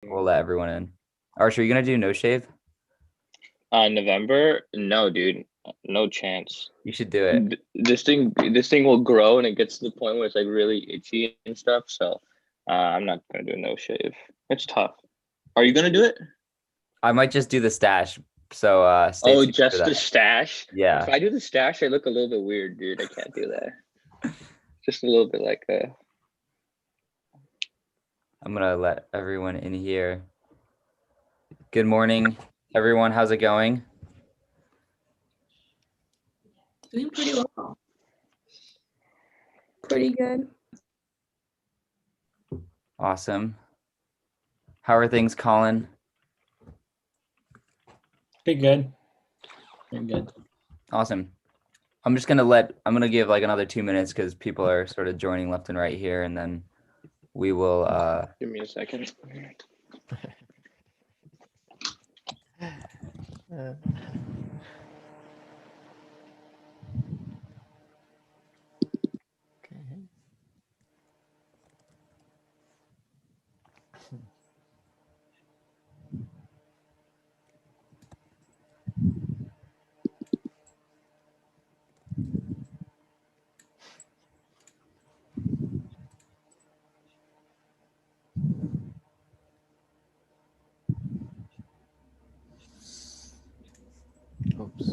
We'll let everyone in. Arsh, are you gonna do no shave? November? No, dude, no chance. You should do it. This thing will grow and it gets to the point where it's like really itchy and stuff. So, I'm not gonna do a no shave. It's tough. Are you gonna do it? I might just do the stash. So stay Oh, tuned for just the that. stash. If Yeah, I do the stash, I look a little bit weird, dude. I can't do that. Just a little bit like I'm gonna let everyone in here. Good morning, everyone. How's it going? Doing pretty well. Pretty good. Awesome. How are things, Colin? Pretty good. Pretty good. Awesome. I'm gonna give like another 2 minutes because people are sort of joining left and right here, and then we will Give me a second. Oops.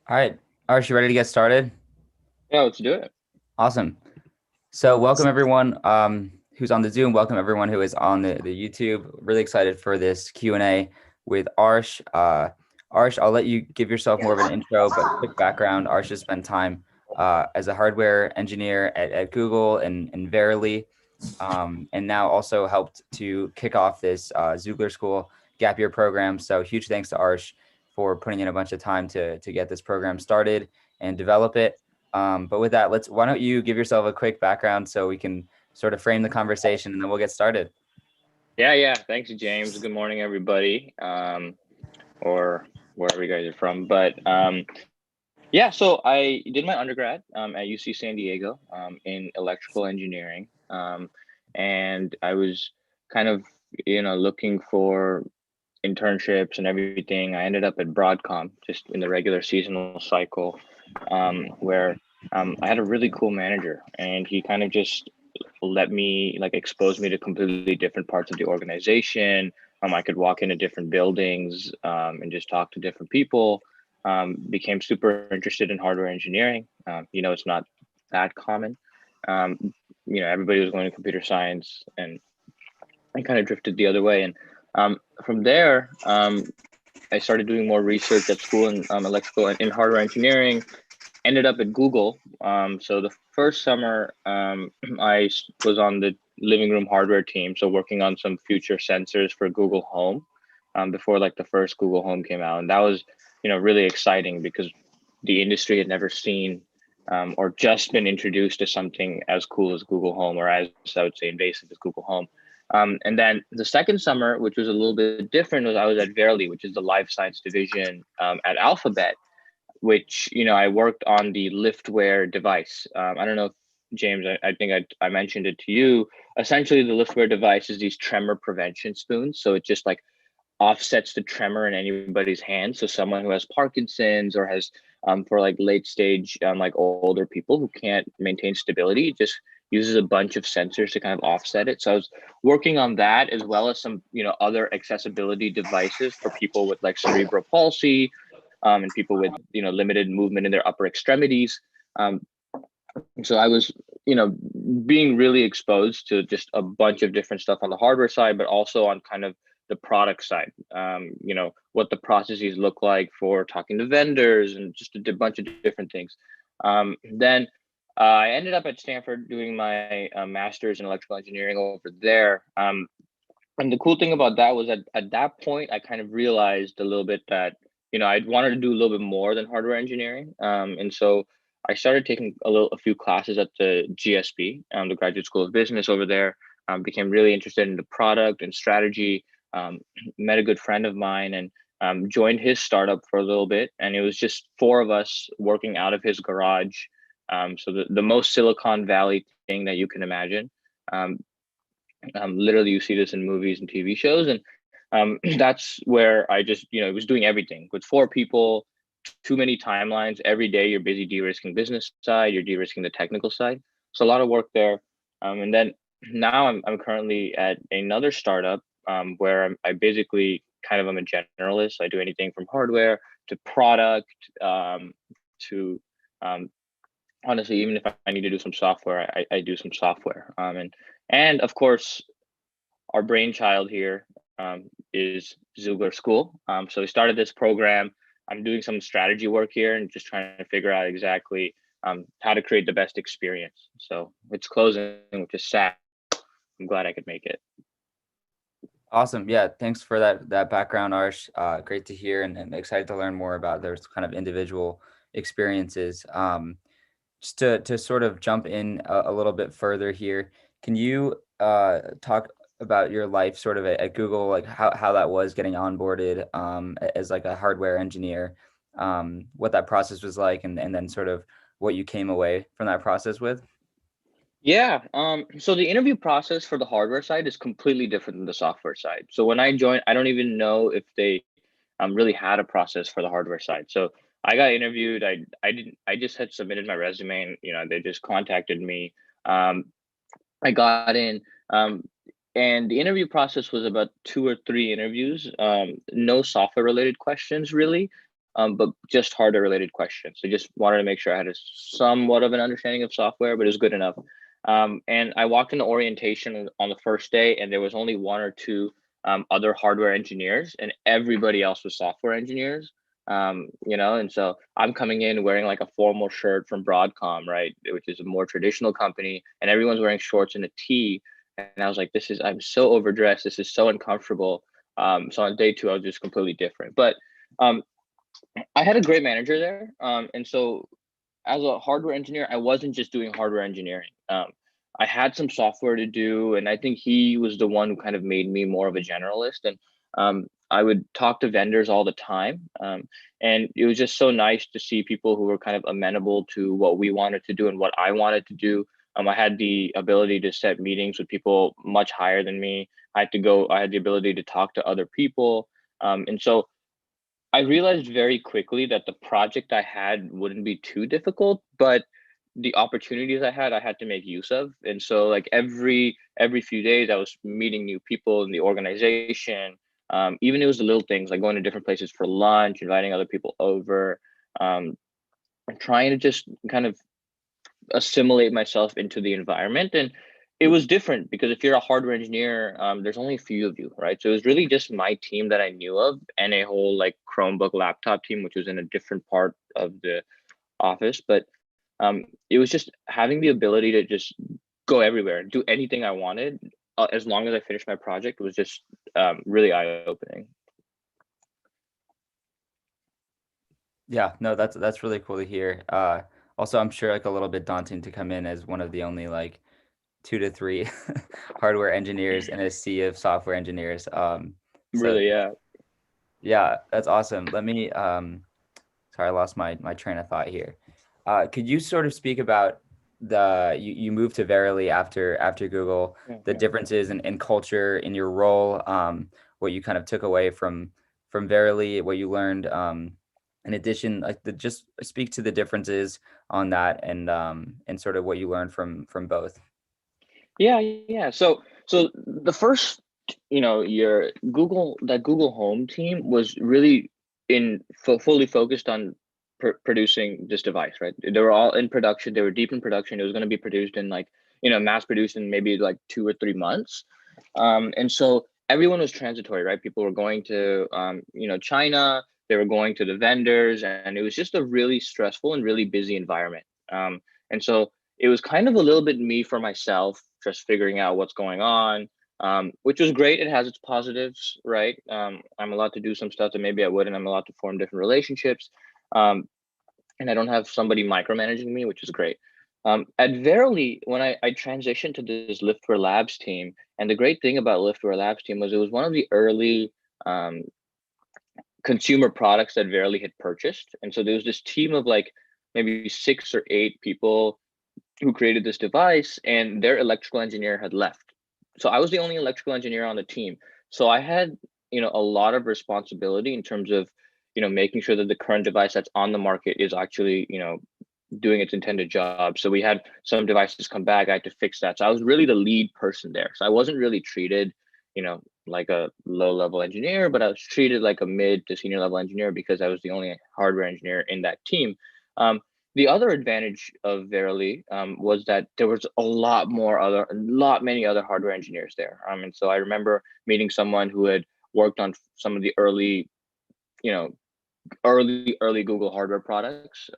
All right. Arsh, you ready to get started? Yeah, let's do it. Awesome. So welcome everyone who's on the Zoom. Welcome everyone who is on the YouTube. Really excited for this Q&A with Arsh. Arsh, I'll let you give yourself more of an intro, but quick background. Arsh has spent time as a hardware engineer at Google and Verily, and now also helped to kick off this Xoogler School gap year program. So huge thanks to Arsh for putting in a bunch of time to get this program started and develop it. But with that, why don't you give yourself a quick background so we can sort of frame the conversation and then we'll get started. Yeah. Thanks, James. Good morning, everybody. Or wherever you guys are from. But yeah, so I did my undergrad at UC San Diego in electrical engineering. And I was kind of, looking for internships and everything. I ended up at Broadcom just in the regular seasonal cycle, where I had a really cool manager, and he kind of just let me like expose me to completely different parts of the organization. I could walk into different buildings and just talk to different people. Became super interested in hardware engineering. It's not that common. Everybody was going to computer science, and I kind of drifted the other way. And from there, I started doing more research at school in electrical and in hardware engineering. Ended up at Google. So the first summer, I was on the living room hardware team, so working on some future sensors for Google Home, before like the first Google Home came out, and that was, really exciting because the industry had never seen or just been introduced to something as cool as Google Home, or as I would say invasive as Google Home. And then the second summer, which was a little bit different, was I was at Verily, which is the life science division at Alphabet, which I worked on the liftware device. I don't know if James, I think I mentioned it to you. Essentially, the liftware device is these tremor prevention spoons. So it just like offsets the tremor in anybody's hand. So someone who has Parkinson's or has for like late stage like older people who can't maintain stability, it just uses a bunch of sensors to kind of offset it. So I was working on that, as well as some other accessibility devices for people with like cerebral palsy, and people with limited movement in their upper extremities. Um, so I was being really exposed to just a bunch of different stuff on the hardware side, but also on kind of the product side. What the processes look like for talking to vendors and just a bunch of different things. Then I ended up at Stanford doing my master's in electrical engineering over there. And the cool thing about that was at that point, I kind of realized a little bit that, I wanted to do a little bit more than hardware engineering. And so I started taking a few classes at the GSB, the Graduate School of Business over there. Became really interested in the product and strategy. Met a good friend of mine and joined his startup for a little bit. And it was just 4 of us working out of his garage. So the most Silicon Valley thing that you can imagine. Literally, you see this in movies and TV shows, and that's where I just was doing everything with 4 people. Too many timelines. Every day you're busy de-risking business side, you're de-risking the technical side. So a lot of work there. And then now I'm currently at another startup where I basically kind of am a generalist. I do anything from hardware to product to honestly, even if I need to do some software, I do some software. And of course, our brainchild here is Xoogler School. So we started this program. I'm doing some strategy work here and just trying to figure out exactly how to create the best experience. So it's closing, which is sad. I'm glad I could make it. Awesome. Yeah. Thanks for that background, Arsh. Great to hear and excited to learn more about those kind of individual experiences. Just to sort of jump in a little bit further here, can you talk about your life sort of at Google, like how that was getting onboarded as like a hardware engineer, what that process was like, and then sort of what you came away from that process with? Yeah. So the interview process for the hardware side is completely different than the software side. So when I joined, I don't even know if they really had a process for the hardware side. So I got interviewed. I just had submitted my resume, and they just contacted me. I got in, and the interview process was about 2 or 3 interviews. No software related questions really, but just hardware related questions. So just wanted to make sure I had somewhat of an understanding of software, but it was good enough. And I walked into orientation on the first day, and there was only 1 or 2 other hardware engineers, and everybody else was software engineers. And so I'm coming in wearing like a formal shirt from Broadcom, right, which is a more traditional company, and everyone's wearing shorts and a tee. And I was like, I'm so overdressed. This is so uncomfortable. So on day 2, I was just completely different. But I had a great manager there. And so as a hardware engineer, I wasn't just doing hardware engineering. I had some software to do, and I think he was the one who kind of made me more of a generalist. And I would talk to vendors all the time. And it was just so nice to see people who were kind of amenable to what we wanted to do and what I wanted to do. I had the ability to set meetings with people much higher than me. I had the ability to talk to other people. And so I realized very quickly that the project I had wouldn't be too difficult, but the opportunities I had to make use of. And so like every few days I was meeting new people in the organization. Even it was the little things like going to different places for lunch, inviting other people over, and trying to just kind of assimilate myself into the environment. And it was different because if you're a hardware engineer, there's only a few of you, right? So it was really just my team that I knew of and a whole like Chromebook laptop team, which was in a different part of the office. But it was just having the ability to just go everywhere and do anything I wanted as long as I finished my project was just really eye-opening. Yeah, no, that's really cool to hear. Also, I'm sure like a little bit daunting to come in as one of the only like 2 to 3 hardware engineers in a sea of software engineers. So Really, yeah. yeah, that's awesome. Let me sorry, I lost my train of thought here. Could you sort of speak about you moved to Verily after Google, the differences in culture in your role, what you kind of took away from Verily, what you learned, in addition, like just speak to the differences on that and sort of what you learned from both. Yeah. So the first, your Google Home team was really fully focused on producing this device, right? They were all in production. They were deep in production. It was going to be produced in like, mass produced in maybe like 2 or 3 months. And so everyone was transitory, right? People were going to, China, they were going to the vendors, and it was just a really stressful and really busy environment. And so it was kind of a little bit me for myself, just figuring out what's going on, which was great. It has its positives, right? I'm allowed to do some stuff that maybe I wouldn't. I'm allowed to form different relationships. and I don't have somebody micromanaging me, which is great. At Verily, when I transitioned to this Liftware Labs team, and the great thing about Liftware Labs team was it was one of the early consumer products that Verily had purchased. And so there was this team of like maybe 6 or 8 people who created this device, and their electrical engineer had left. So I was the only electrical engineer on the team. So I had, a lot of responsibility in terms of, making sure that the current device that's on the market is actually, doing its intended job. So we had some devices come back, I had to fix that. So I was really the lead person there. So I wasn't really treated, like a low level engineer, but I was treated like a mid to senior level engineer because I was the only hardware engineer in that team. The other advantage of Verily was that there was many other hardware engineers there. And so I remember meeting someone who had worked on some of the early Google hardware products.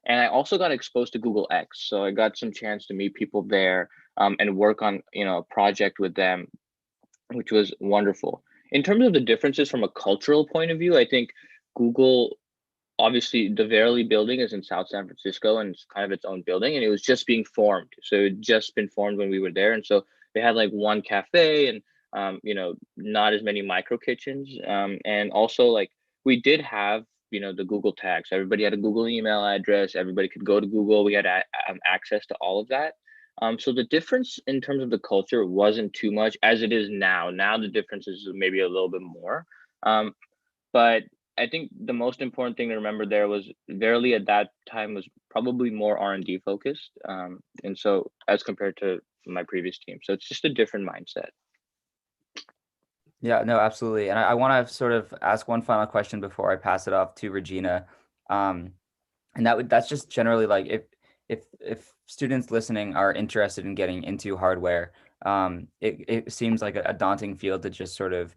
And I also got exposed to Google X. So I got some chance to meet people there and work on, a project with them, which was wonderful. In terms of the differences from a cultural point of view, I think Google, obviously the Verily building is in South San Francisco and it's kind of its own building, and it was just being formed. So it had just been formed when we were there. And so they had like one cafe and, not as many micro kitchens. And also like we did have, the Google tags. Everybody had a Google email address. Everybody could go to Google. We had access to all of that. So the difference in terms of the culture wasn't too much as it is now. Now the difference is maybe a little bit more. But I think the most important thing to remember there was Verily at that time was probably more R&D focused. And so as compared to my previous team. So it's just a different mindset. Yeah, no, absolutely. And I want to sort of ask one final question before I pass it off to Regina. And that's just generally like if students listening are interested in getting into hardware, it seems like a daunting field to just sort of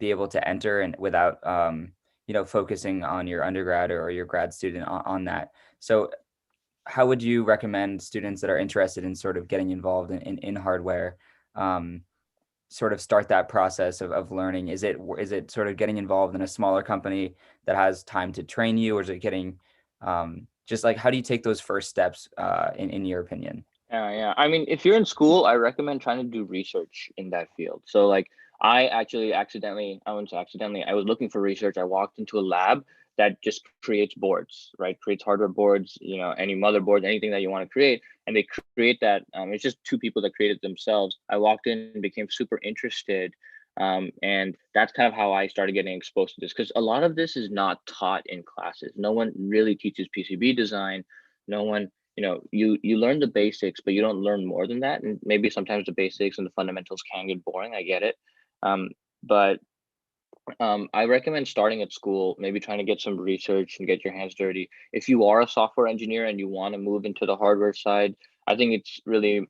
be able to enter and without focusing on your undergrad or your grad student on that. So how would you recommend students that are interested in sort of getting involved in hardware sort of start that process of learning? Is it sort of getting involved in a smaller company that has time to train you, or is it getting just like, how do you take those first steps in your opinion? Yeah. I mean, if you're in school, I recommend trying to do research in that field. So like I was looking for research. I walked into a lab that just creates boards, right? Creates hardware boards, any motherboard, anything that you want to create. And they create that. It's just 2 people that created themselves. I walked in and became super interested. And that's kind of how I started getting exposed to this, because a lot of this is not taught in classes. No one really teaches PCB design. No one, you learn the basics, but you don't learn more than that. And maybe sometimes the basics and the fundamentals can get boring. I get it. But I recommend starting at school, maybe trying to get some research and get your hands dirty. If you are a software engineer and you want to move into the hardware side, I think it's really,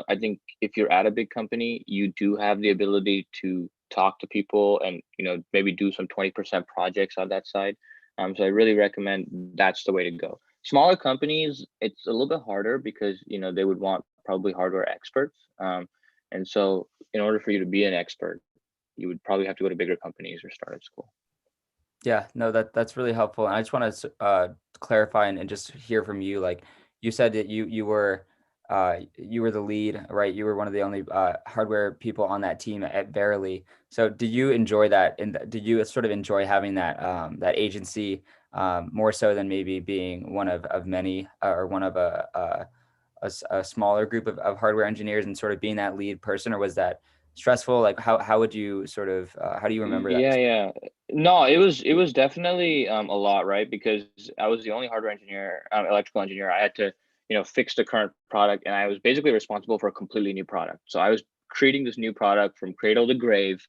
I think if you're at a big company, you do have the ability to talk to people and, maybe do some 20% projects on that side. So I really recommend that's the way to go. Smaller companies, it's a little bit harder because, they would want probably hardware experts. And so in order for you to be an expert, you would probably have to go to bigger companies or start at school. Yeah, no, that's really helpful. And I just want to clarify and just hear from you. Like you said that you were the lead, right? You were one of the only hardware people on that team at Verily. So did you enjoy that? And did you sort of enjoy having that that agency more so than maybe being one of many or one of a smaller group of hardware engineers and sort of being that lead person, or was that stressful? Like how would you sort of how do you remember that? Yeah. No, it was definitely a lot, right? Because I was the only hardware engineer, electrical engineer. I had to, fix the current product, and I was basically responsible for a completely new product. So I was creating this new product from cradle to grave.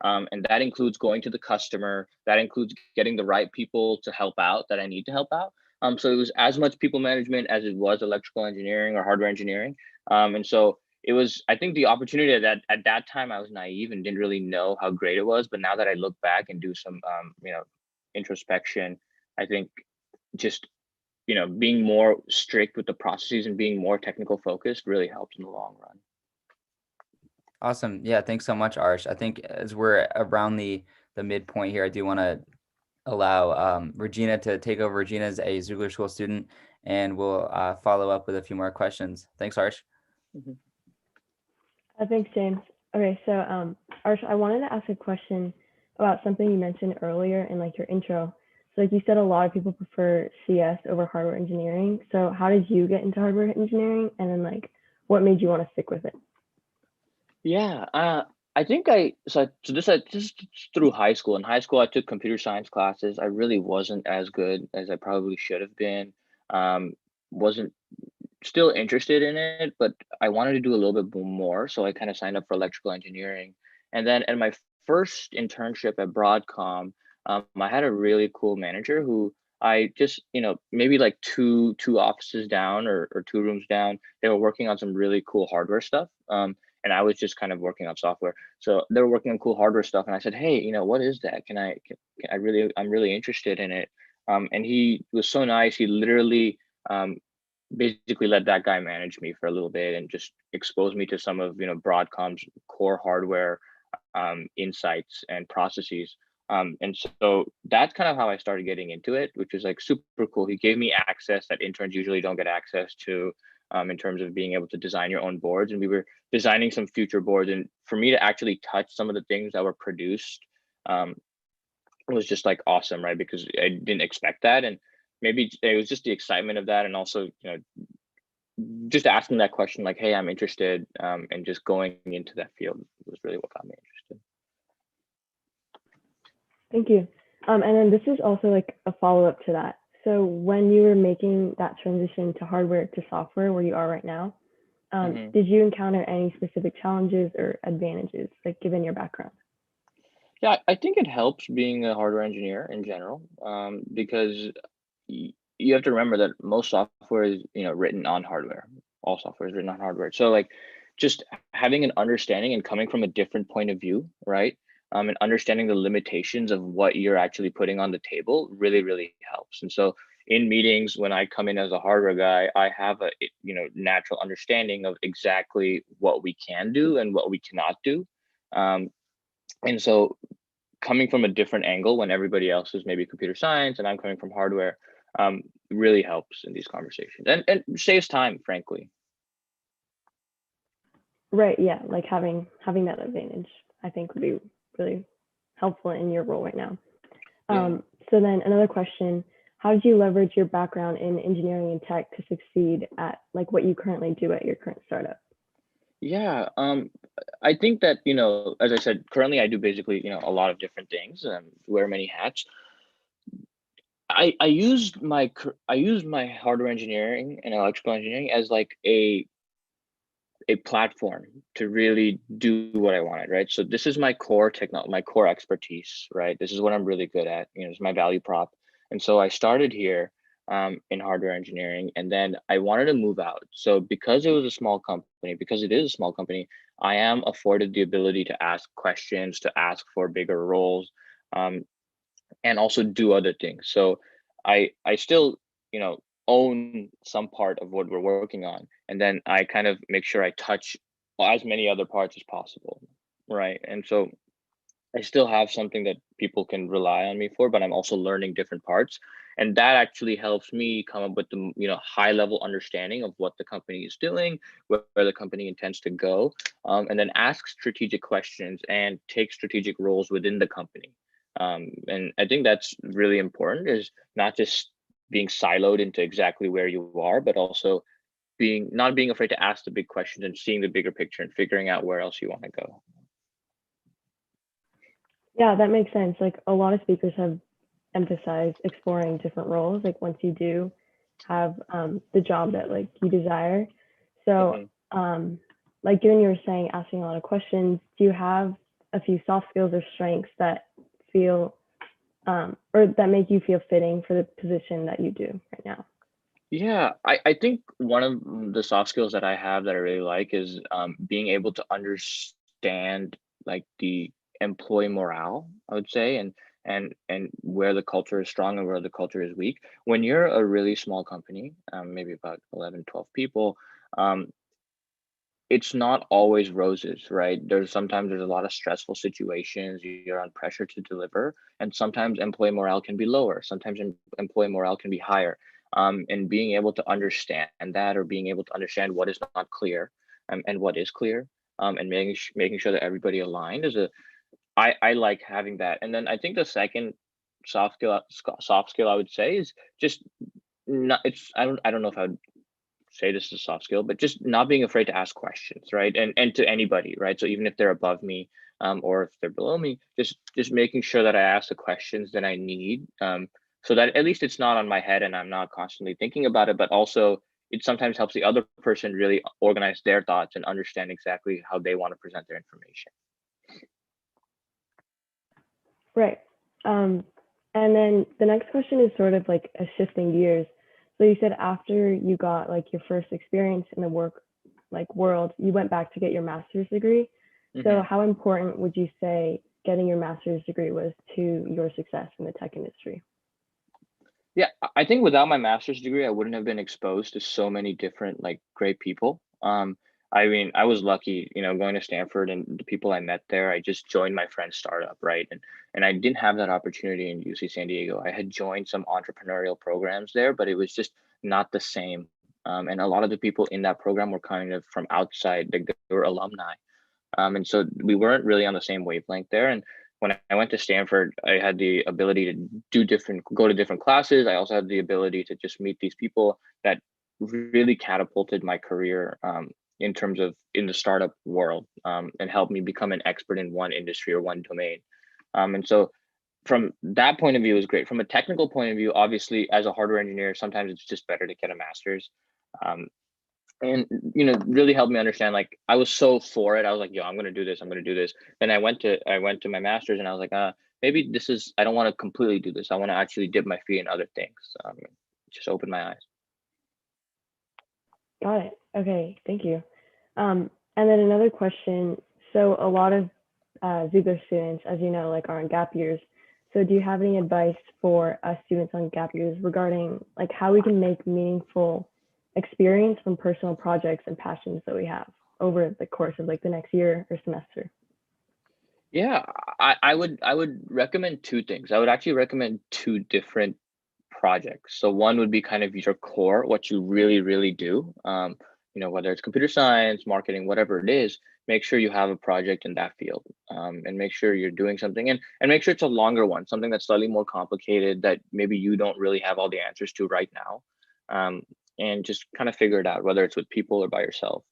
And that includes going to the customer. That includes getting the right people to help out that I need to help out. So it was as much people management as it was electrical engineering or hardware engineering. And so it was, I think the opportunity that at that time I was naive and didn't really know how great it was. But now that I look back and do some, introspection, I think just, being more strict with the processes and being more technical focused really helps in the long run. Awesome. Yeah, thanks so much, Arsh. I think as we're around the midpoint here, I do want to allow Regina to take over. Regina's a Xoogler School student, and we'll follow up with a few more questions. Thanks, Arsh. Thanks, James. Okay, so Arsh, I wanted to ask a question about something you mentioned earlier in like your intro. So like you said, a lot of people prefer CS over hardware engineering. So how did you get into hardware engineering, and then like what made you want to stick with it? Yeah, I think this through high school. In high school, I took computer science classes. I really wasn't as good as I probably should have been. Wasn't still interested in it, but I wanted to do a little bit more. So I kind of signed up for electrical engineering. And then in my first internship at Broadcom, I had a really cool manager who I just, maybe like two offices down or two rooms down, they were working on some really cool hardware stuff. And I was just kind of working on software. So they were working on cool hardware stuff. And I said, hey, what is that? I'm really interested in it. And he was so nice. He literally, basically let that guy manage me for a little bit and just expose me to some of Broadcom's core hardware insights and processes. And so that's kind of how I started getting into it, which was like super cool. He gave me access that interns usually don't get access to, in terms of being able to design your own boards. And we were designing some future boards. And for me to actually touch some of the things that were produced was just like awesome, right? Because I didn't expect that. And maybe it was just the excitement of that, and also just asking that question like, hey, I'm interested, and just going into that field was really what got me interested. Thank you. And then this is also like a follow-up to that. So when you were making that transition to hardware to software where you are right now, did you encounter any specific challenges or advantages, like given your background? Yeah, I think it helps being a hardware engineer in general, because you have to remember that most software is written on hardware. All software is written on hardware. So like just having an understanding and coming from a different point of view, right? And understanding the limitations of what you're actually putting on the table really helps. And so in meetings, when I come in as a hardware guy, I have a natural understanding of exactly what we can do and what we cannot do. And so coming from a different angle when everybody else is maybe computer science and I'm coming from hardware, really helps in these conversations and saves time, frankly. Right, yeah, like having that advantage, I think would be really helpful in your role right now. So then another question, how did you leverage your background in engineering and tech to succeed at like what you currently do at your current startup? Yeah, I think that, as I said, currently I do basically, a lot of different things and wear many hats. I used my hardware engineering and electrical engineering as like a platform to really do what I wanted, right? So this is my core technology, my core expertise, right? This is what I'm really good at, it's my value prop. And so I started here in hardware engineering, and then I wanted to move out. So because it was a small company, because it is a small company, I am afforded the ability to ask questions, to ask for bigger roles, and also do other things. So I still, own some part of what we're working on, and then I kind of make sure I touch as many other parts as possible, right? And so I still have something that people can rely on me for, but I'm also learning different parts, and that actually helps me come up with the high level understanding of what the company is doing, where the company intends to go, and then ask strategic questions and take strategic roles within the company. And I think that's really important, is not just being siloed into exactly where you are, but also not being afraid to ask the big questions and seeing the bigger picture and figuring out where else you want to go. Yeah, that makes sense. Like a lot of speakers have emphasized exploring different roles, like once you do have the job that like you desire. So like given you were saying, asking a lot of questions, do you have a few soft skills or strengths that feel or that make you feel fitting for the position that you do right now? Yeah, I think one of the soft skills that I have that I really like is being able to understand like the employee morale, I would say, and where the culture is strong and where the culture is weak. When you're a really small company, maybe about 11, 12 people, it's not always roses, right? Sometimes there's a lot of stressful situations. You're on pressure to deliver, and sometimes employee morale can be lower. Sometimes employee morale can be higher. And being able to understand that, or being able to understand what is not clear, and what is clear, and making sure that everybody aligned I like having that. And then I think the second soft skill I would say is just not. I don't know if I would say this is a soft skill, but just not being afraid to ask questions, right? And to anybody, right? So even if they're above me, or if they're below me, just making sure that I ask the questions that I need, so that at least it's not on my head and I'm not constantly thinking about it. But also, it sometimes helps the other person really organize their thoughts and understand exactly how they want to present their information. Right. And then the next question is sort of like a shifting gears. So you said after you got like your first experience in the work like world, you went back to get your master's degree. So how important would you say getting your master's degree was to your success in the tech industry? Yeah, I think without my master's degree, I wouldn't have been exposed to so many different like great people. I mean, I was lucky, going to Stanford, and the people I met there. I just joined my friend's startup, right? And I didn't have that opportunity in UC San Diego. I had joined some entrepreneurial programs there, but it was just not the same. And a lot of the people in that program were kind of from outside, like they were alumni. And so we weren't really on the same wavelength there. And when I went to Stanford, I had the ability to go to different classes. I also had the ability to just meet these people that really catapulted my career, in terms of in the startup world, and helped me become an expert in one industry or one domain. And so from that point of view, it was great. From a technical point of view, obviously, as a hardware engineer, sometimes it's just better to get a master's. Um, and really helped me understand, like, I was so for it. I was like, yo, I'm gonna do this, then I went to my master's, and I was like, maybe I don't want to completely do this. I want to actually dip my feet in other things. Just open my eyes. Got it. Okay, thank you. And then another question. So a lot of Xoogler students, as you know, like are on gap years. So do you have any advice for us students on gap years regarding like how we can make meaningful experience from personal projects and passions that we have over the course of like the next year or semester? Yeah, I would recommend two things. I would actually recommend two different projects. So one would be kind of your core, what you really, really do. Whether it's computer science, marketing, whatever it is, make sure you have a project in that field, and make sure you're doing something, and make sure it's a longer one, something that's slightly more complicated that maybe you don't really have all the answers to right now, and just kind of figure it out, whether it's with people or by yourself.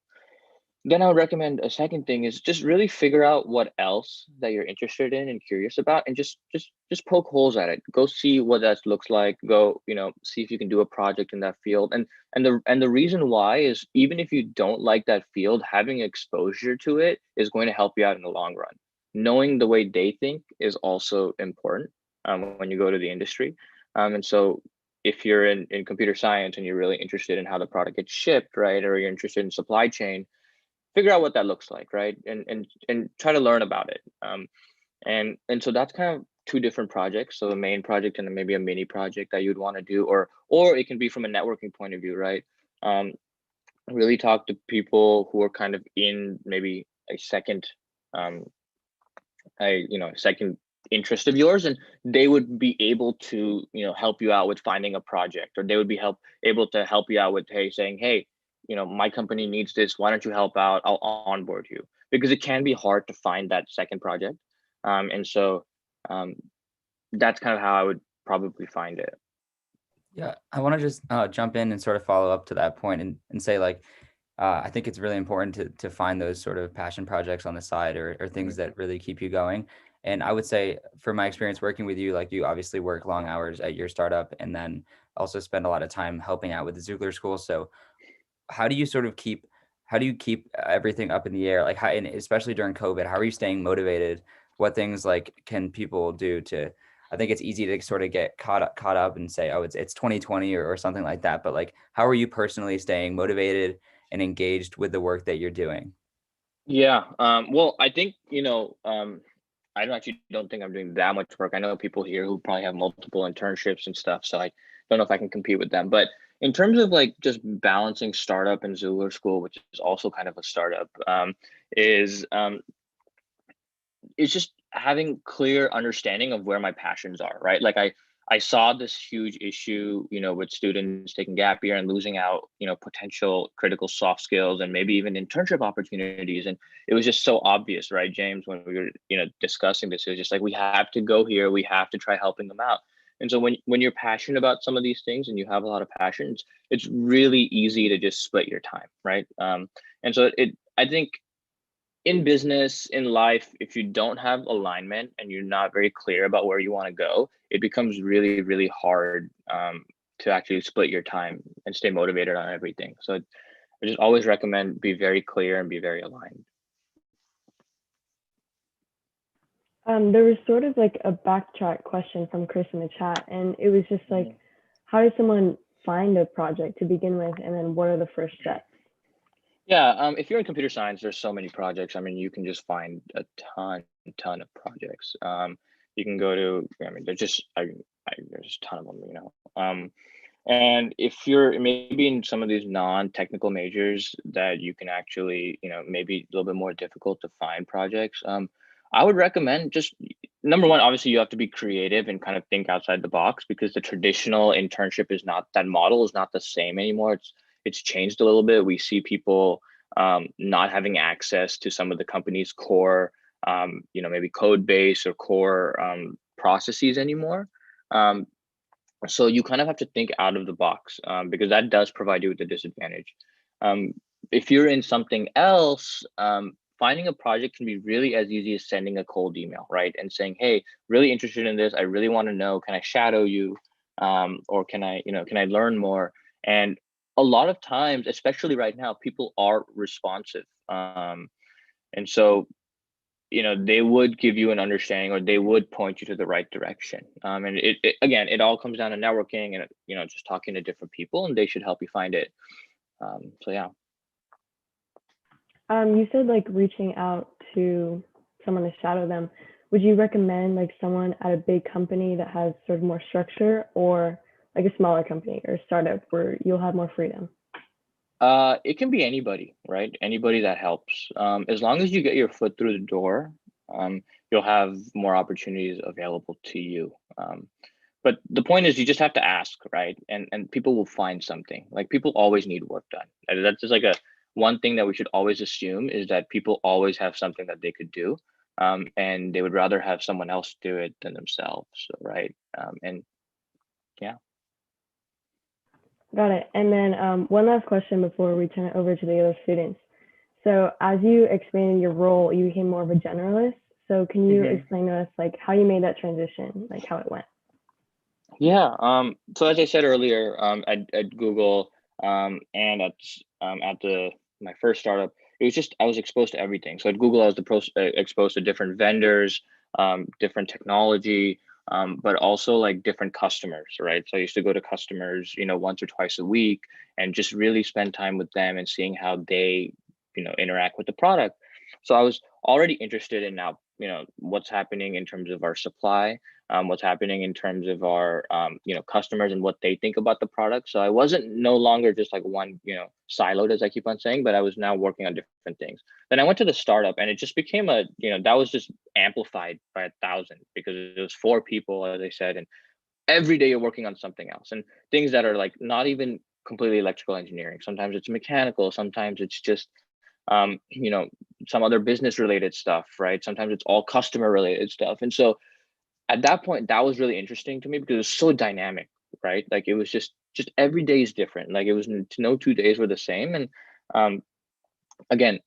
Then I would recommend a second thing is just really figure out what else that you're interested in and curious about, and just poke holes at it. Go see what that looks like. Go, see if you can do a project in that field. And the reason why is, even if you don't like that field, having exposure to it is going to help you out in the long run. Knowing the way they think is also important, when you go to the industry. And so if you're in computer science and you're really interested in how the product gets shipped, right, or you're interested in supply chain, figure out what that looks like, right, and try to learn about it. And so that's kind of two different projects. So the main project and then maybe a mini project that you'd want to do, or it can be from a networking point of view, right? Really talk to people who are kind of in maybe a second, second interest of yours, and they would be able to help you out with finding a project, or they would be able to help you out with, saying, hey, my company needs this, why don't you help out, I'll onboard you, because it can be hard to find that second project. And so that's kind of how I would probably find it. Yeah, I want to just jump in and sort of follow up to that point and say, like, I think it's really important to find those sort of passion projects on the side, or things that really keep you going. And I would say, from my experience working with you, like, you obviously work long hours at your startup and then also spend a lot of time helping out with the Xoogler School. So how do you sort of how do you keep everything up in the air? Like, how, and especially during COVID, how are you staying motivated? What things like can people do to, I think it's easy to sort of get caught up and say, oh, it's 2020 or something like that. But like, how are you personally staying motivated and engaged with the work that you're doing? Yeah. Well, I think, I actually don't think I'm doing that much work. I know people here who probably have multiple internships and stuff. So don't know if I can compete with them. But in terms of like just balancing startup and Xoogler School, which is also kind of a startup, is it's just having clear understanding of where my passions are, right? Like I saw this huge issue, with students taking gap year and losing out, potential critical soft skills and maybe even internship opportunities. And it was just so obvious, right, James, when we were, discussing this, it was just like, we have to go here, we have to try helping them out. And so when you're passionate about some of these things and you have a lot of passions, it's really easy to just split your time, right? And so I think in business, in life, if you don't have alignment and you're not very clear about where you want to go, it becomes really, really hard to actually split your time and stay motivated on everything. So I just always recommend be very clear and be very aligned. There was sort of like a backtrack question from Chris in the chat, and it was just like, how does someone find a project to begin with, and then what are the first steps? Yeah, if you're in computer science, there's so many projects. I mean, you can just find a ton of projects. You can go to, I mean, there's a ton of them, and if you're maybe in some of these non-technical majors that you can actually, maybe a little bit more difficult to find projects, I would recommend just, number one, obviously you have to be creative and kind of think outside the box, because the traditional internship is not, that model is not the same anymore. It's changed a little bit. We see people not having access to some of the company's core, maybe code base or core processes anymore. So you kind of have to think out of the box, because that does provide you with a disadvantage. If you're in something else, finding a project can be really as easy as sending a cold email, right? And saying, hey, really interested in this. I really want to know, can I shadow you? Or can I learn more? And a lot of times, especially right now, people are responsive. And so, they would give you an understanding, or they would point you to the right direction. And again, it all comes down to networking and, just talking to different people, and they should help you find it. So yeah. You said like reaching out to someone to shadow them. Would you recommend like someone at a big company that has sort of more structure, or like a smaller company or startup where you'll have more freedom? It can be anybody, right? Anybody that helps. As long as you get your foot through the door, you'll have more opportunities available to you. But the point is, you just have to ask, right? And people will find something. Like, people always need work done. And that's just like one thing that we should always assume, is that people always have something that they could do, and they would rather have someone else do it than themselves, right? And yeah. Got it. And then one last question before we turn it over to the other students. So as you expanded your role, you became more of a generalist. So can you explain to us like how you made that transition, like how it went? Yeah. So as I said earlier, at Google, and at my first startup, it was just, I was exposed to everything. So at Google, I was exposed to different vendors, different technology, but also like different customers, right? So I used to go to customers, once or twice a week, and just really spend time with them and seeing how they, interact with the product. So I was already interested in now, what's happening in terms of our supply, what's happening in terms of our, customers and what they think about the product. So I wasn't no longer just like one, siloed, as I keep on saying, but I was now working on different things. Then I went to the startup, and it just became that was just amplified by 1,000, because it was 4 people, as I said, and every day you're working on something else, and things that are like not even completely electrical engineering. Sometimes it's mechanical, sometimes it's just some other business related stuff, right? Sometimes it's all customer related stuff. And so at that point, that was really interesting to me, because it was so dynamic, right? Like, it was just every day is different. Like, it was no 2 days were the same. And again,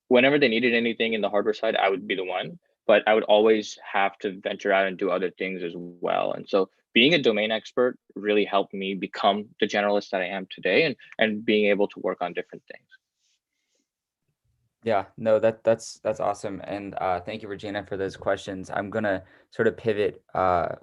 whenever they needed anything in the hardware side, I would be the one, but I would always have to venture out and do other things as well. And so being a domain expert really helped me become the generalist that I am today, and being able to work on different things. Yeah, no, that's awesome. And thank you, Regina, for those questions. I'm gonna sort of pivot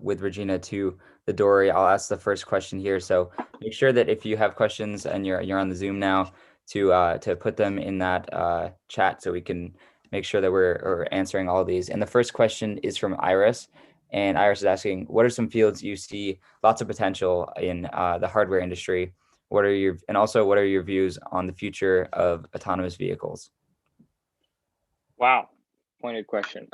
with Regina to the Dory. I'll ask the first question here. So make sure that if you have questions and you're on the Zoom now, to put them in that chat, so we can make sure that we're answering all of these. And the first question is from Iris, And Iris is asking, what are some fields you see lots of potential in the hardware industry? What are your views on the future of autonomous vehicles? Wow, pointed question.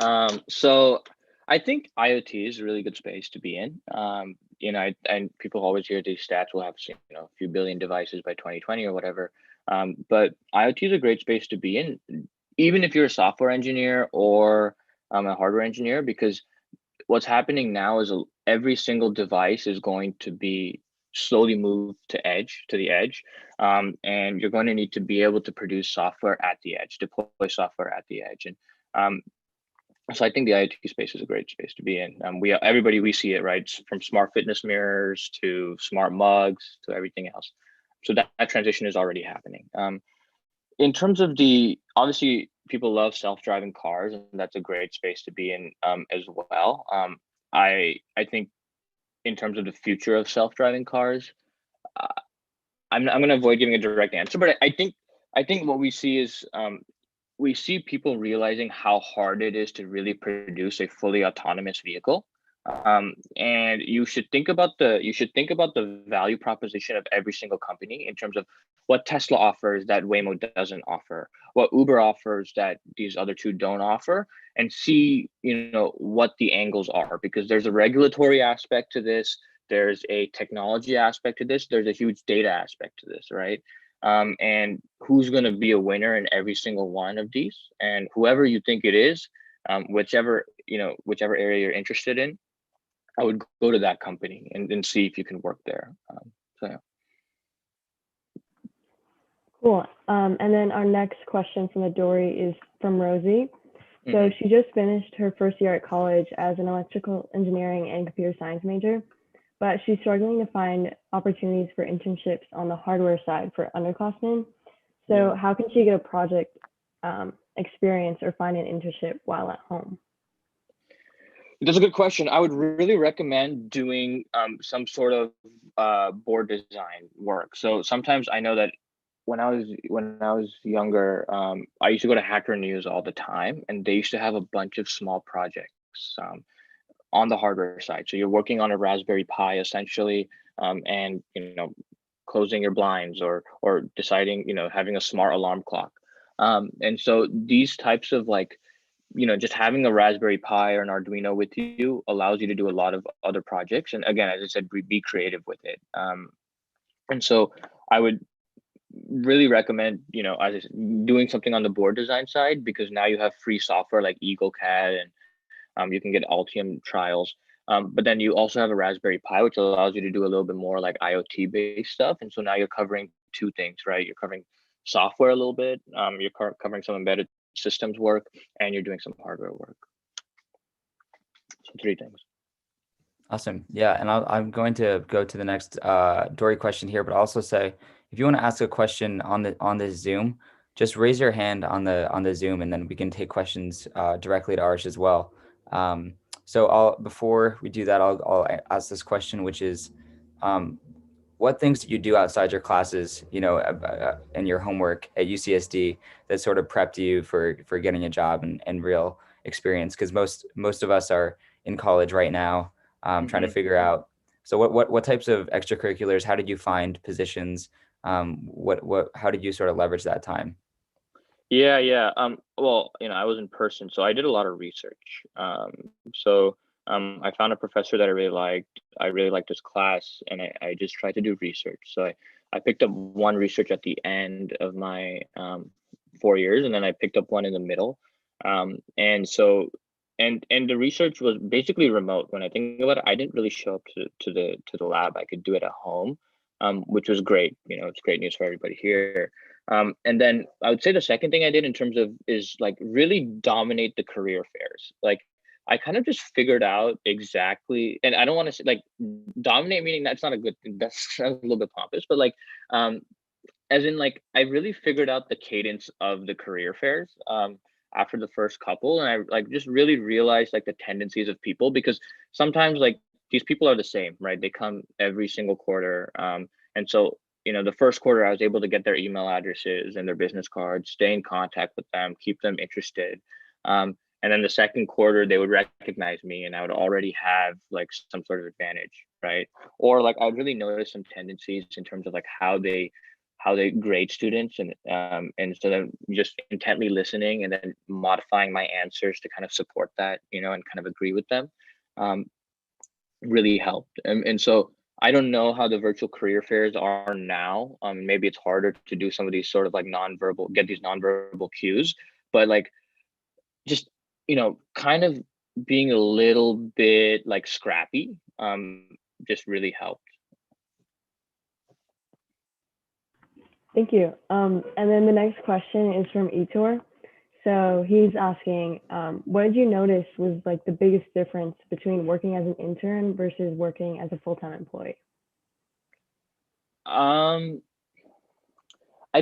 So I think IoT is a really good space to be in. And people always hear these stats. We'll have a few billion devices by 2020 or whatever. But IoT is a great space to be in, even if you're a software engineer or a hardware engineer, because what's happening now is every single device is going to be slowly moved to the edge, and you're going to need to be able to produce software at the edge, deploy software at the edge, and so I think the IoT space is a great space to be in. We see it, right, from smart fitness mirrors to smart mugs to everything else. So that transition is already happening. In terms of obviously people love self-driving cars, and that's a great space to be in as well. I think in terms of the future of self-driving cars, I'm going to avoid giving a direct answer, but I think what we see is we see people realizing how hard it is to really produce a fully autonomous vehicle. And you should think about the value proposition of every single company in terms of what Tesla offers that Waymo doesn't offer, what Uber offers that these other two don't offer, and see what the angles are, because there's a regulatory aspect to this, there's a technology aspect to this, there's a huge data aspect to this, right? And who's going to be a winner in every single one of these, and whoever you think it is, whichever area you're interested in, I would go to that company and see if you can work there. So yeah. Cool. And then our next question from the Dory is from Rosie. So Mhm. she just finished her first year at college as an electrical engineering and computer science major, but she's struggling to find opportunities for internships on the hardware side for underclassmen. So how can she get a project experience or find an internship while at home? That's a good question. I would really recommend doing some sort of board design work. So sometimes I know that when I was younger, I used to go to Hacker News all the time, and they used to have a bunch of small projects on the hardware side. So you're working on a Raspberry Pi essentially, and closing your blinds or deciding, having a smart alarm clock. And so these types of just having a Raspberry Pi or an Arduino with you allows you to do a lot of other projects. And again, as I said, be creative with it. And so I would really recommend, as I said, doing something on the board design side, because now you have free software like EagleCAD, and you can get Altium trials. But then you also have a Raspberry Pi, which allows you to do a little bit more like IoT based stuff. And so now you're covering two things, right? You're covering software a little bit, you're covering some embedded systems work, and you're doing some hardware work. So 3 things. Awesome. Yeah. And I'm going to go to the next Dory question here, but also say, if you want to ask a question on the Zoom, just raise your hand on the Zoom, and then we can take questions directly to Arsh as well. So before we do that, I'll ask this question, which is, what things do you do outside your classes, and your homework at UCSD that sort of prepped you for getting a job and real experience? Because most of us are in college right now, trying to figure out. So what types of extracurriculars? How did you find positions? How did you sort of leverage that time? Yeah. Well, I was in person, so I did a lot of research. I found a professor that I really liked. I really liked his class, and I just tried to do research. So I picked up one research at the end of my 4 years, and then I picked up one in the middle. And the research was basically remote. When I think about it, I didn't really show up to the lab. I could do it at home, which was great. It's great news for everybody here. And then I would say the second thing I did in terms of is really dominate the career fairs. I kind of just figured out exactly, and I don't want to say dominate, meaning that's not a good thing. That's a little bit pompous, but as in I really figured out the cadence of the career fairs after the first couple, and I just really realized the tendencies of people, because sometimes these people are the same, right? They come every single quarter, and so the first quarter I was able to get their email addresses and their business cards, stay in contact with them, keep them interested. And then the second quarter, they would recognize me and I would already have like some sort of advantage, right? Or like I would really notice some tendencies in terms of like how they grade students, and so then just intently listening and then modifying my answers to kind of support that, and kind of agree with them, really helped. And so I don't know how the virtual career fairs are now. Maybe it's harder to do some of these sort of like get these nonverbal cues, but like just, kind of being a little bit like scrappy, just really helped. Thank you. And then the next question is from Etor. So he's asking, what did you notice was like the biggest difference between working as an intern versus working as a full-time employee? I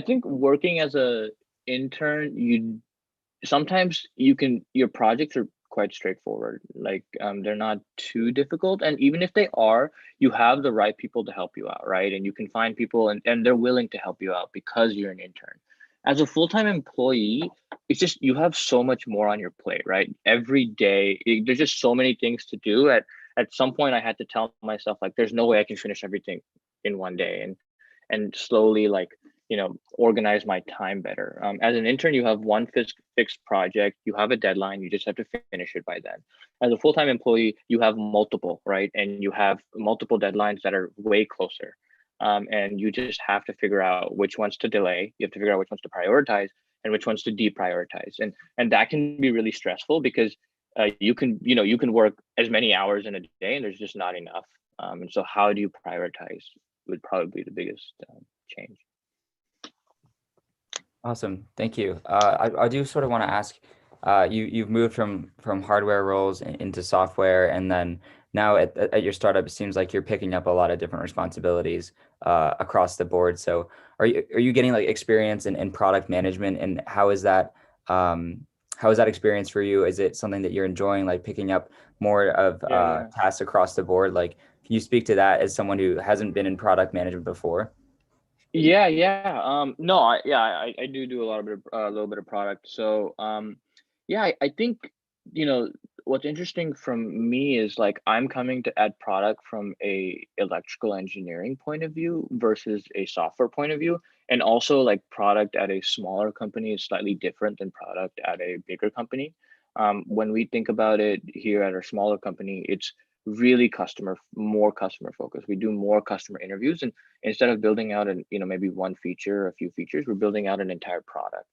think working as a intern, sometimes your projects are quite straightforward. Like they're not too difficult. And even if they are, you have the right people to help you out, right? And you can find people and they're willing to help you out because you're an intern. As a full-time employee, it's just, you have so much more on your plate, right? Every day, there's just so many things to do. At some point, I had to tell myself, like, there's no way I can finish everything in one day. And slowly, like, organize my time better. As an intern, you have one fixed project, you have a deadline, you just have to finish it by then. As a full-time employee, you have multiple, right? And you have multiple deadlines that are way closer. And you just have to figure out which ones to delay. You have to figure out which ones to prioritize and which ones to deprioritize. And that can be really stressful because you can work as many hours in a day and there's just not enough. And so how do you prioritize would probably be the biggest change. Awesome. Thank you. I do sort of want to ask, you've moved from hardware roles into software, and then now at your startup, it seems like you're picking up a lot of different responsibilities across the board. So are you getting like experience in product management, and how is that experience for you? Is it something that you're enjoying, like picking up more of tasks across the board? Like, can you speak to that as someone who hasn't been in product management before? Yeah. No, I do a little bit of product. So, I think, what's interesting from me is like I'm coming to add product from a electrical engineering point of view versus a software point of view. And also like product at a smaller company is slightly different than product at a bigger company. When we think about it here at our smaller company, it's really more customer focused. We do more customer interviews, and instead of building out maybe one feature or a few features, we're building out an entire product.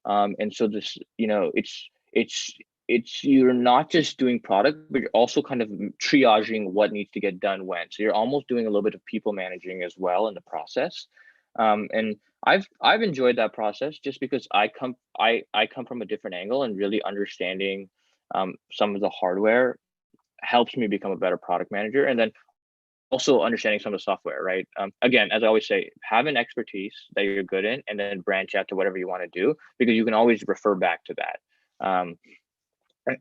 And so this, it's you're not just doing product, but you're also kind of triaging what needs to get done when. So you're almost doing a little bit of people managing as well in the process. And I've enjoyed that process just because I come from a different angle, and really understanding some of the hardware helps me become a better product manager. And then also understanding some of the software, right? Again, as I always say, have an expertise that you're good in, and then branch out to whatever you want to do, because you can always refer back to that.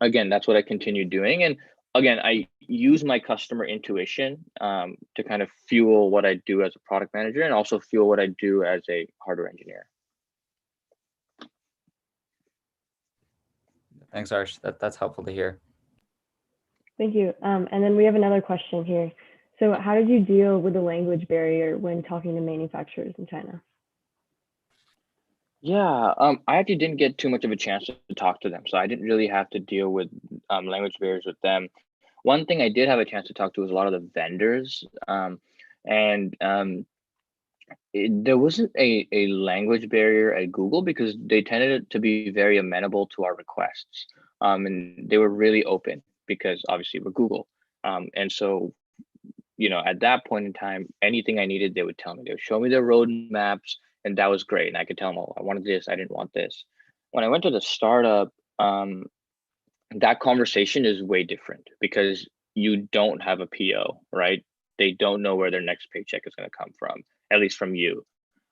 Again, that's what I continue doing. And again, I use my customer intuition to kind of fuel what I do as a product manager, and also fuel what I do as a hardware engineer. Thanks, Arsh. That's helpful to hear. Thank you. And then we have another question here. So how did you deal with the language barrier when talking to manufacturers in China? Yeah, I actually didn't get too much of a chance to talk to them, so I didn't really have to deal with language barriers with them. One thing I did have a chance to talk to was a lot of the vendors, and there wasn't a language barrier at Google because they tended to be very amenable to our requests, and they were really open because obviously we're Google, and so at that point in time, anything I needed, they would tell me. They would show me their roadmaps, and that was great. And I could tell them, oh, I wanted this, I didn't want this. When I went to the startup, that conversation is way different because you don't have a PO, right? They don't know where their next paycheck is going to come from, at least from you.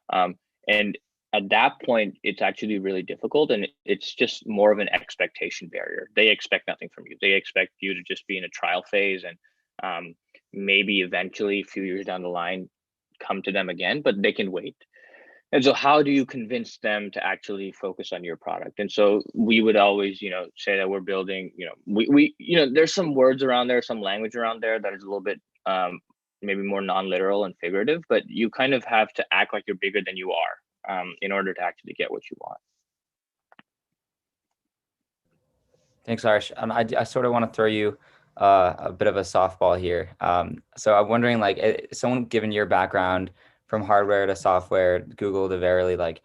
And at that point, it's actually really difficult, and it's just more of an expectation barrier. They expect nothing from you. They expect you to just be in a trial phase, and maybe eventually a few years down the line come to them again, but they can wait. And so how do you convince them to actually focus on your product? And so we would always, say that we're building, we there's some words around there, some language around there that is a little bit maybe more non-literal and figurative, but you kind of have to act like you're bigger than you are in order to actually get what you want. Thanks, Arsh. And I sort of want to throw you a bit of a softball here. So I'm wondering, like, someone given your background from hardware to software, Google to Verily, like,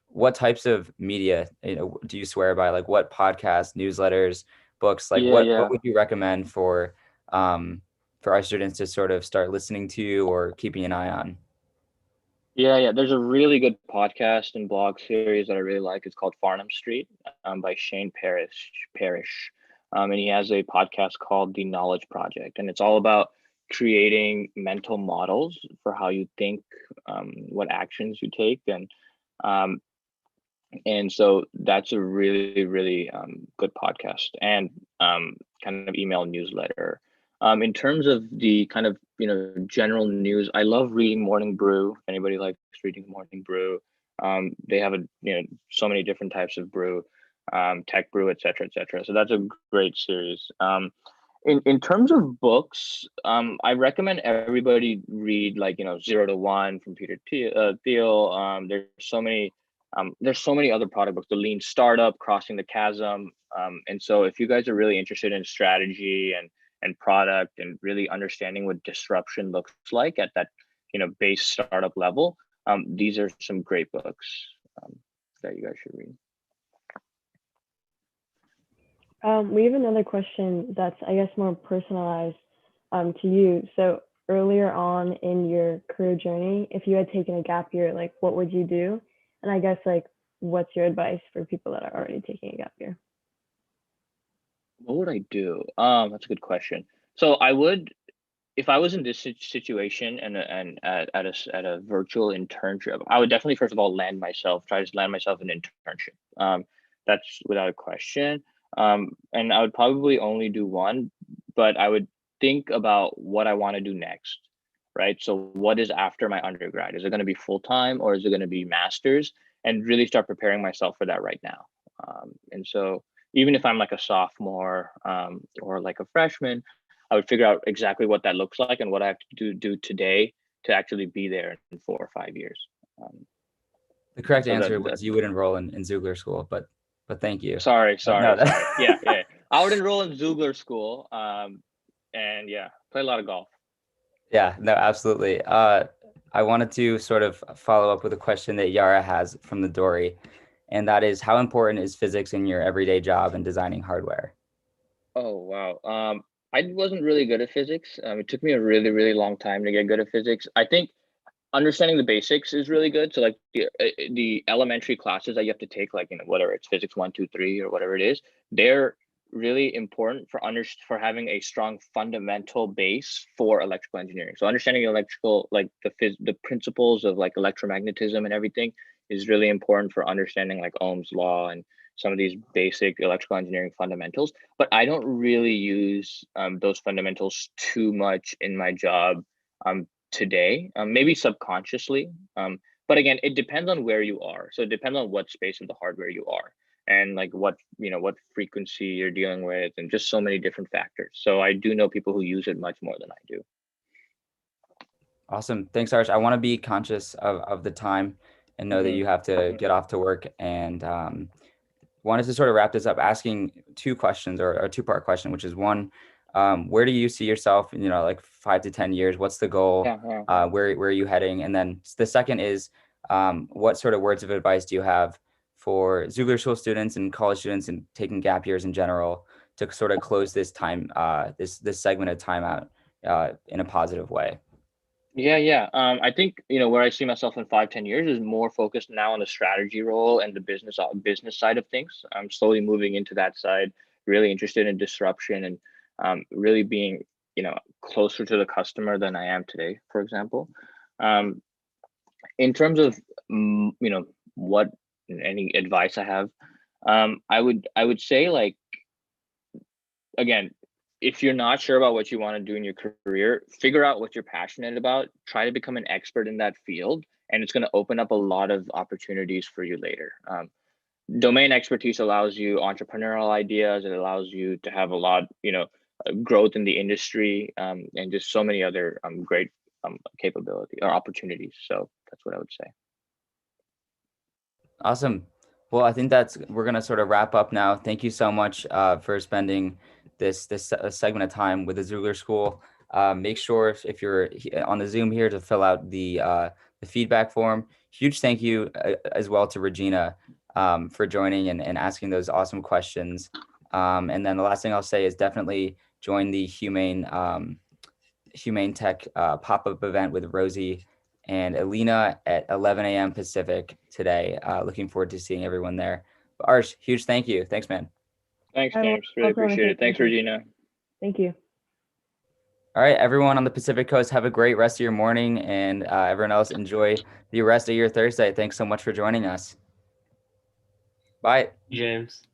what types of media, do you swear by? Like, what podcasts, newsletters, books? Like, what would you recommend for our students to sort of start listening to or keeping an eye on? Yeah. There's a really good podcast and blog series that I really like. It's called Farnham Street by Shane Parrish. And he has a podcast called The Knowledge Project. And it's all about creating mental models for how you think, what actions you take. And so that's a really, really good podcast and kind of email newsletter. In terms of the kind of, general news, I love reading Morning Brew. If anybody likes reading Morning Brew, they have so many different types of brew, tech brew, et cetera, et cetera. So that's a great series. In terms of books, I recommend everybody read, like, 0 to 1 from Peter Thiel. There's so many other product books, The Lean Startup, Crossing the Chasm. And so if you guys are really interested in strategy and product and really understanding what disruption looks like at that, base startup level, these are some great books that you guys should read. We have another question that's, I guess, more personalized to you. So earlier on in your career journey, if you had taken a gap year, like, what would you do? And I guess, like, what's your advice for people that are already taking a gap year? What would I do? That's a good question. So I would, if I was in this situation and at a virtual internship, I would definitely, first of all, try to land myself an internship. That's without a question. And I would probably only do one, but I would think about what I want to do next, right? So what is after my undergrad? Is it going to be full-time or is it going to be master's? And really start preparing myself for that right now. And so even if I'm like a sophomore or like a freshman, I would figure out exactly what that looks like and what I have to do today to actually be there in 4 or 5 years. The correct answer was you would enroll in Xoogler School, but thank you. Sorry. No, Yeah. I would enroll in Xoogler School and play a lot of golf. Yeah, no, absolutely. I wanted to sort of follow up with a question that Yara has from the Dory, and that is, how important is physics in your everyday job in designing hardware? Oh, wow. I wasn't really good at physics. It took me a really, really long time to get good at physics. I think understanding the basics is really good. So like the elementary classes that you have to take, like, whether it's physics 1, 2, 3 or whatever it is, they're really important for having a strong fundamental base for electrical engineering. So understanding electrical, like the principles of like electromagnetism and everything is really important for understanding like Ohm's law and some of these basic electrical engineering fundamentals. But I don't really use those fundamentals too much in my job today, maybe subconsciously. But again, it depends on where you are. So it depends on what space of the hardware you are and like what frequency you're dealing with and just so many different factors. So I do know people who use it much more than I do. Awesome. Thanks, Arsh. I want to be conscious of the time and know that you have to get off to work, and wanted to sort of wrap this up asking 2 questions, or a 2-part question, which is, one, where do you see yourself, like 5 to 10 years? What's the goal? Where are you heading? And then the second is, what sort of words of advice do you have for Xoogler School students and college students and taking gap years in general to sort of close this time, this segment of time out in a positive way? Yeah. I think, where I see myself in 5, 10 years is more focused now on the strategy role and the business side of things. I'm slowly moving into that side, really interested in disruption and really being, closer to the customer than I am today, for example. In terms of, what any advice I have, I would say, like, again, if you're not sure about what you want to do in your career, figure out what you're passionate about, try to become an expert in that field, and it's going to open up a lot of opportunities for you later. Domain expertise allows you entrepreneurial ideas. It allows you to have a lot, growth in the industry, and just so many other great capability or opportunities. So that's what I would say. Awesome. Well, I think we're gonna sort of wrap up now. Thank you so much for spending this segment of time with the Xoogler School. Make sure if you're on the Zoom here to fill out the feedback form. Huge thank you as well to Regina for joining and asking those awesome questions. And then the last thing I'll say is definitely join the Humane Tech pop-up event with Rosie and Alina at 11 a.m. Pacific today. Looking forward to seeing everyone there. But Arsh, huge thank you. Thanks, man. Thanks, I James. Really also wanna appreciate say it. Thanks, thank you. Regina. Thank you. All right, everyone on the Pacific Coast, have a great rest of your morning, and everyone else, enjoy the rest of your Thursday. Thanks so much for joining us. Bye. James.